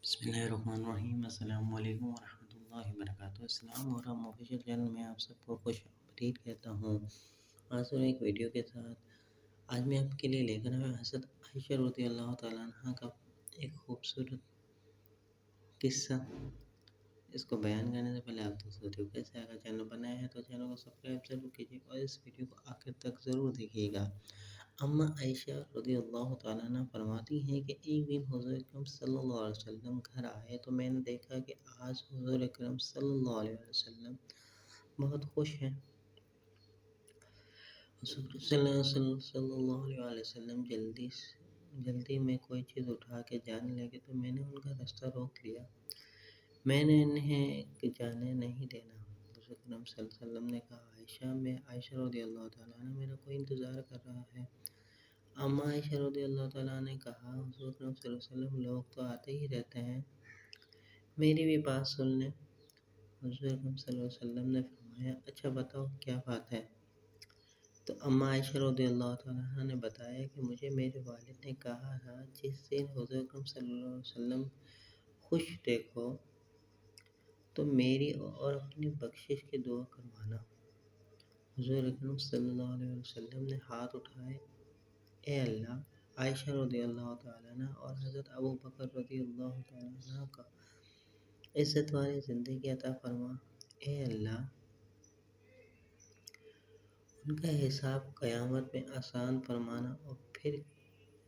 بسم اللہ الرحمن الرحیم۔ السلام علیکم ورحمۃ اللہ وبرکاتہ۔ اسلام اور ہم آفیشیل چینل میں آپ سب کو خوش آمدید کہتا ہوں۔ آج اور ایک ویڈیو کے ساتھ آج میں آپ کے لیے لے کر آیا حضرت عائشہ رضی اللہ تعالیٰ عنہ کا ایک خوبصورت قصہ۔ اس کو بیان کرنے سے پہلے آپ دوست ویڈیو کیسے اگر چینل بنایا ہے تو چینل کو سبسکرائب ضرور کیجیے اور اس ویڈیو کو آخر تک ضرور دیکھیے گا۔ اما عائشہ رضی اللہ تعالیٰ عنہ فرماتی ہیں کہ ایک دن حضور اکرم صلی اللہ علیہ وسلم گھر آئے تو میں نے دیکھا کہ آج حضور اکرم صلی اللہ علیہ وسلم بہت خوش ہیں۔ حضور صلی اللہ علیہ وسلم جلدی میں کوئی چیز اٹھا کے جانے لگے تو میں نے ان کا راستہ روک لیا۔ میں نے انہیں جانے نہیں دینا۔ حضور اکرم صلی اللہ علیہ وسلم نے کہا عائشہ رضی اللہ تعالیٰ عنہ میرا کوئی انتظار کر رہا ہے۔ اما عائشہ رضی اللہ تعالیٰ نے کہا حضور اکرم صلی اللہ علیہ وسلم لوگ تو آتے ہی رہتے ہیں، میری بھی بات سن لیں۔ حضور اکرم صلی اللہ علیہ وسلم نے فرمایا اچھا بتاؤ کیا بات ہے؟ تو اما عائشہ رضی اللہ تعالیٰ عنہ نے بتایا کہ مجھے میرے والد نے کہا تھا جس دن حضور اکرم صلی اللہ علیہ وسلم خوش دیکھو تو میری اور اپنی بخشش کی دعا کروانا۔ حضور اکرم صلی اللہ علیہ وسلم نے ہاتھ اٹھائے، اے اللہ عائشہ رضی اللہ تعالیٰ عنہ اور حضرت ابو بکر رضی اللہ تعالیٰ عنہ کا عزت والی زندگی عطا فرما۔ اے اللہ ان کا حساب قیامت میں آسان فرمانا۔ اور پھر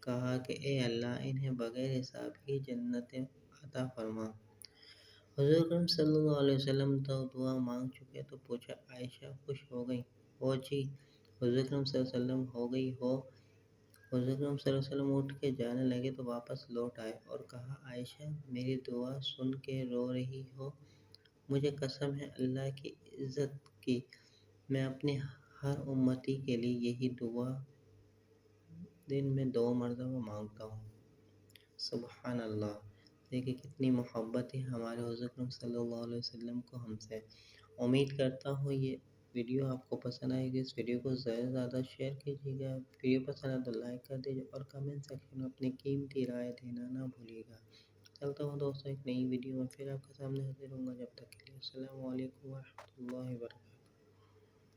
کہا کہ اے اللہ انہیں بغیر حساب ہی جنت عطا فرما۔ حضور اکرم صلی اللہ علیہ وسلم تو دعا مانگ چکے تو پوچھا عائشہ خوش ہو گئی ہو؟ جی حضور اکرم صلی اللہ علیہ وسلم ہو گئی ہو۔ حضور اکرم صلی اللہ علیہ وسلم اٹھ کے جانے لگے تو واپس لوٹ آئے اور کہا عائشہ میری دعا سن کے رو رہی ہو؟ مجھے قسم ہے اللہ کی عزت کی، میں اپنی ہر امتی کے لیے یہی دعا دن میں 2 مرتبہ مانگتا ہوں۔ سبحان اللہ۔ دیکھیں کتنی محبت ہے ہمارے حضور اکرم صلی اللہ علیہ وسلم کو ہم سے۔ امید کرتا ہوں یہ ویڈیو آپ کو پسند آئے گی۔ اس ویڈیو کو زیادہ سے زیادہ شیئر کیجیے گا۔ ویڈیو پسند ہے تو لائک کر دیجیے اور کمنٹ سیکشن میں اپنی قیمتی رائے دینا نہ بھولیے گا۔ چلتا ہوں دوستوں ایک نئی ویڈیو میں پھر آپ کے سامنے حاضر ہوں گا۔ جب تک کے لیے السلام علیکم ورحمۃ اللہ وبرکاتہ۔